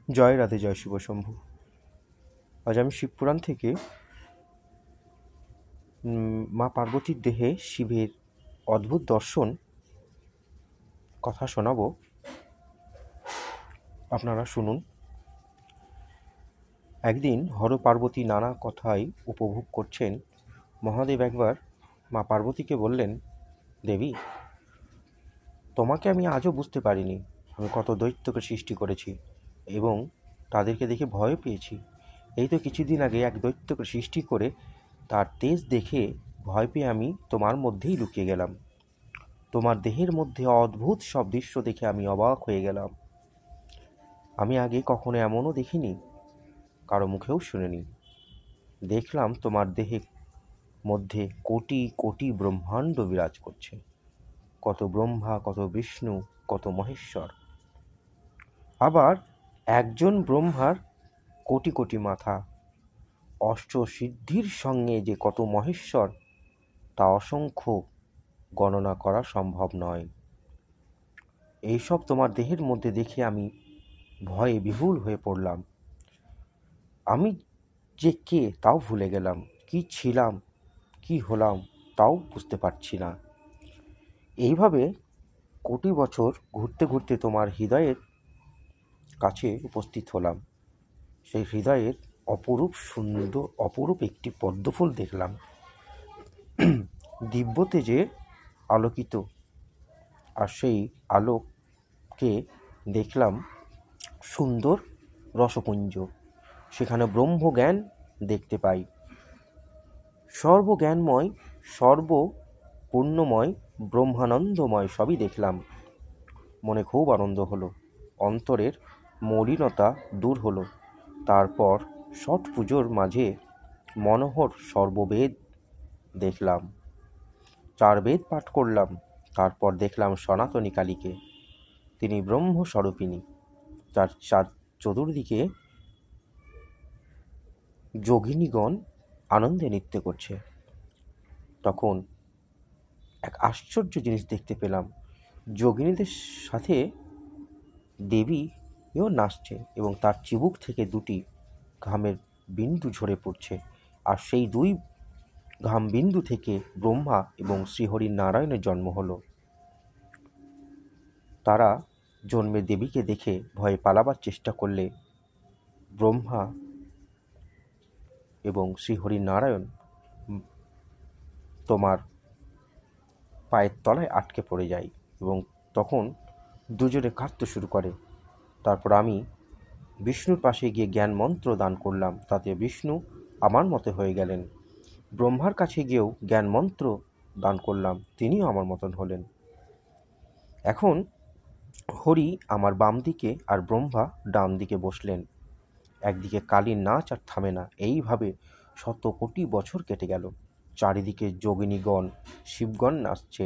জয় রাধে, জয় শিব শম্ভু। আজ আমি শিবপুরাণ থেকে মা পার্বতীর দেহে শিবের অদ্ভুত দর্শন কথা শোনাবো, আপনারা শুনুন। একদিন হর পার্বতী নানা কথাই উপভোগ করছেন। মহাদেব একবার মা পার্বতীকে বললেন, দেবী, তোমাকে আমি আজও বুঝতে পারিনি। আমি কত দৈত্যকে সৃষ্টি করেছি এবং তাদেরকে দেখে ভয় পেয়েছি। এই তো কিছুদিন আগে এক দৈত্যকে সৃষ্টি করে তার তেজ দেখে ভয় পেয়ে আমি তোমার মধ্যেই লুকিয়ে গেলাম। তোমার দেহের মধ্যে অদ্ভুত সব দৃশ্য দেখে আমি অবাক হয়ে গেলাম। আমি আগে কখনো এমনও দেখিনি, কারো মুখেও শুনিনি। দেখলাম তোমার দেহের মধ্যে কোটি কোটি ব্রহ্মাণ্ড বিরাজ করছে। কত ব্রহ্মা, কত বিষ্ণু, কত মহেশ্বর। আবার একজন ব্রহ্মার কোটি কোটি মাথা। অষ্টসিদ্ধির সঙ্গে যে কত মহেশ্বর, তা অসংখ্য গণনা করা সম্ভব নয়। এইসব তোমার দেহের মধ্যে দেখে আমি ভয়ে বিহুল হয়ে পড়লাম। আমি যে কে তাও ভুলে গেলাম, কি ছিলাম, কি হলাম তাও বুঝতে পারছি না। এইভাবে কোটি বছর ঘুরতে ঘুরতে তোমার হৃদয়ের কাছে উপস্থিত হলাম। সেই হৃদয়ের অপরূপ সুন্দর, অপরূপ একটি পদ্মফুল দেখলাম, দিব্য তেজে আলোকিত। আর সেই আলোককে দেখলাম সুন্দর রসপুঞ্জ। সেখানে ব্রহ্মজ্ঞান দেখতে পাই। সর্বজ্ঞানময়, সর্বপূর্ণময়, ব্রহ্মানন্দময় সবই দেখলাম। মনে খুব আনন্দ হলো, অন্তরের মলিনতা দূর হলো। তারপর ষট পুজোর মাঝে মনোহর সর্ববেদ দেখলাম, 4 বেদ পাঠ করলাম। তারপর দেখলাম সনাতনী কালীকে, তিনি ব্রহ্মস্বরূপিণী। তার চতুর্দিকে যোগিনীগণ আনন্দে নৃত্য করছে। তখন এক আশ্চর্য জিনিস দেখতে পেলাম, যোগিনীদের সাথে দেবীও নাচছে এবং তার চিবুক থেকে 2টি ঘামের বিন্দু ঝরে পড়ছে। আর সেই 2 ঘাম বিন্দু থেকে ব্রহ্মা এবং শ্রীহরি নারায়ণের জন্ম হলো। তারা জন্মে দেবীকে দেখে ভয়ে পালাবার চেষ্টা করলে ব্রহ্মা এবং শ্রীহরি নারায়ণ তোমার পায়ের তলায় আটকে পড়ে যায় এবং তখন দুজনে কাঁদতে শুরু করে। তারপর আমি বিষ্ণুর পাশে গিয়ে জ্ঞান মন্ত্র দান করলাম, তাতে বিষ্ণু আমার মতো হয়ে গেলেন। ব্রহ্মার কাছে গিয়েও জ্ঞান মন্ত্র দান করলাম, তিনিও আমার মতন হলেন। এখন হরি আমার বাম দিকে আর ব্রহ্মা ডান দিকে বসলেন। একদিকে কালীর নাচ আর থামে না। এইভাবে 100 কোটি বছর কেটে গেল। চারিদিকে যোগিনীগণ, শিবগণ নাচছে,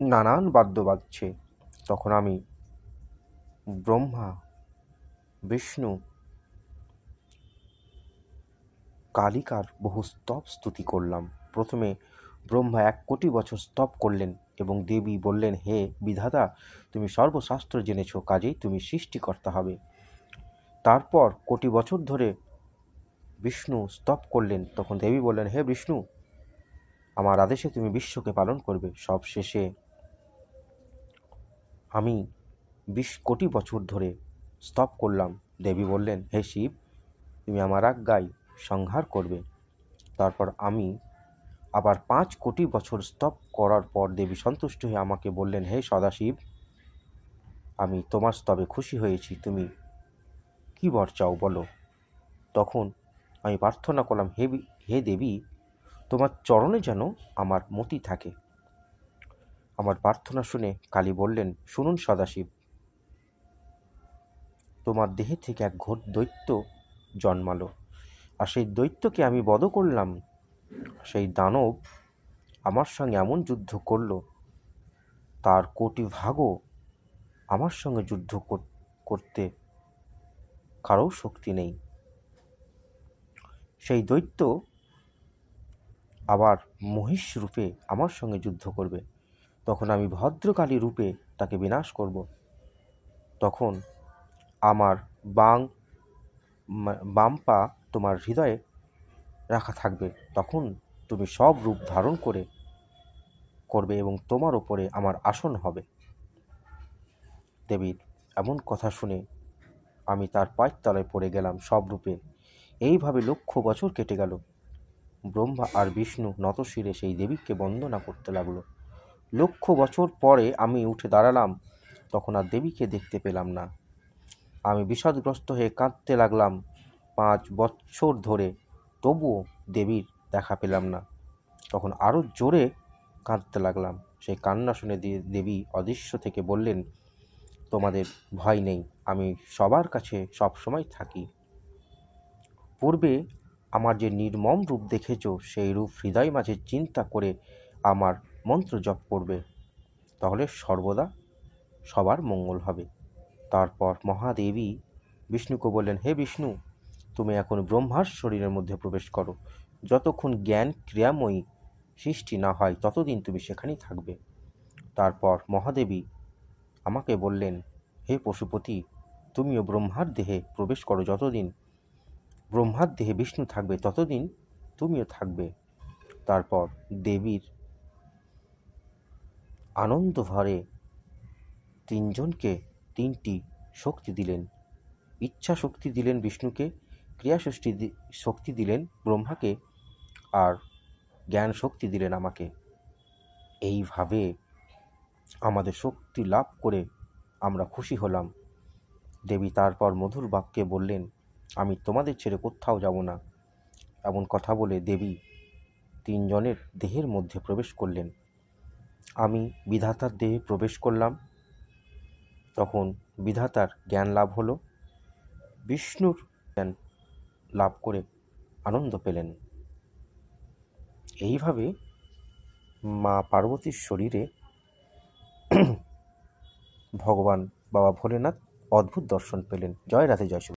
নানান বাদ্য বাজছে। তখন আমি ব্রহ্মা, বিষ্ণু, কালিকার বহু স্তব স্তুতি করলাম। প্রথমে ব্রহ্মা 1 কোটি বছর স্তব করলেন এবং দেবী বললেন, হে বিধাতা, তুমি সর্বশাস্ত্র জেনেছ, কাজেই তুমি সৃষ্টিকর্তা হবে। তারপর কোটি বছর ধরে বিষ্ণু স্তব করলেন। তখন দেবী বললেন, হে বিষ্ণু, আমার আদেশে তুমি বিশ্বকে পালন করবে। সব শেষে আমি 20 কোটি বছর ধরে স্তব করলাম। দেবী বললেন, হে শিব, তুমি আমার আজ্ঞায় সংহার করবে। তারপর আমি আবার 5 কোটি বছর স্তব করার পর দেবী সন্তুষ্ট হয়ে আমাকে বললেন, হে সদাশিব, আমি তোমার স্তবে খুশি হয়েছি, তুমি কী বর চাও বলো। তখন আমি প্রার্থনা করলাম, হে দেবী, তোমার চরণে যেন আমার মতি থাকে। আমার প্রার্থনা শুনে কালী বললেন, শুনুন সদাশিব, তোমার দেহে থেকে এক ঘোর দৈত্য জন্মালো, আর সেই দৈত্যকে আমি বধ করলাম। সেই দানব আমার সঙ্গে এমন যুদ্ধ করল, তার কোটি ভাগও আমার সঙ্গে যুদ্ধ করতে কারও শক্তি নেই। সেই দৈত্য আবার মহিষ রূপে আমার সঙ্গে যুদ্ধ করবে। তখন আমি ভদ্রকালী রূপে তাকে বিনাশ করব। তখন আমার বাম পা তোমার হৃদয়ে রাখা থাকবে, তখন তুমি সব রূপ ধারণ করবে এবং তোমার ওপরে আমার আসন হবে। দেবীর এমন কথা শুনে আমি তার পায়ের তলায় পড়ে গেলাম সব রূপে। এইভাবে লক্ষ বছর কেটে গেল। ব্রহ্মা আর বিষ্ণু নতশিরে সেই দেবীকে বন্দনা করতে লাগলো। লক্ষ বছর পরে আমি উঠে দাঁড়ালাম, তখন আর দেবীকে দেখতে পেলাম না। আমি বিষাদগ্রস্ত হয়ে কাঁদতে লাগলাম 5 বছর ধরে, তবুও দেবীর দেখা পেলাম না। তখন আরও জোরে কাঁদতে লাগলাম। সেই কান্না শুনে দেবী অদৃশ্য থেকে বললেন, তোমাদের ভয় নেই, আমি সবার কাছে সবসময় থাকি। পূর্বে আমার যে নির্মম রূপ দেখেছ, সেই রূপ হৃদয় মাঝে চিন্তা করে আমার মন্ত্র জপ করবে, তাহলে সর্বদা সবার মঙ্গল হবে। তারপর মহাদেবী বিষ্ণুকে বললেন, হে বিষ্ণু, তুমি এখন ব্রহ্মার শরীরের মধ্যে প্রবেশ করো। যতক্ষণ জ্ঞান ক্রিয়াময়ী সৃষ্টি না হয় ততদিন তুমি সেখানেই থাকবে। তারপর মহাদেবী আমাকে বললেন, হে পশুপতি, তুমিও ব্রহ্মার দেহে প্রবেশ করো। যতদিন ব্রহ্মার দেহে বিষ্ণু থাকবে ততদিন তুমিও থাকবে। তারপর দেবীর আনন্দ ভরে তিনজনকে 3টি শক্তি দিলেন। ইচ্ছা শক্তি দিলেন বিষ্ণুকে, ক্রিয়া শক্তি দিলেন ব্রহ্মাকে, আর জ্ঞান শক্তি দিলেন আমাকে। এইভাবে আমাদের শক্তি লাভ করে আমরা খুশি হলাম। দেবী তারপর মধুর বাক্যে বললেন, আমি তোমাদের ছেড়ে কোথাও যাব না। এমন কথা বলে দেবী 3 জনের দেহের মধ্যে প্রবেশ করলেন। আমি বিধাতার দেহে প্রবেশ করলাম। তখন বিধাতার জ্ঞান লাভ হলো। বিষ্ণুর জ্ঞান লাভ করে আনন্দ পেলেন। এইভাবে মা পার্বতীর শরীরে ভগবান বাবা ভোলেনাথ অদ্ভুত দর্শন পেলেন। জয় রাধে, জয় শ্রী।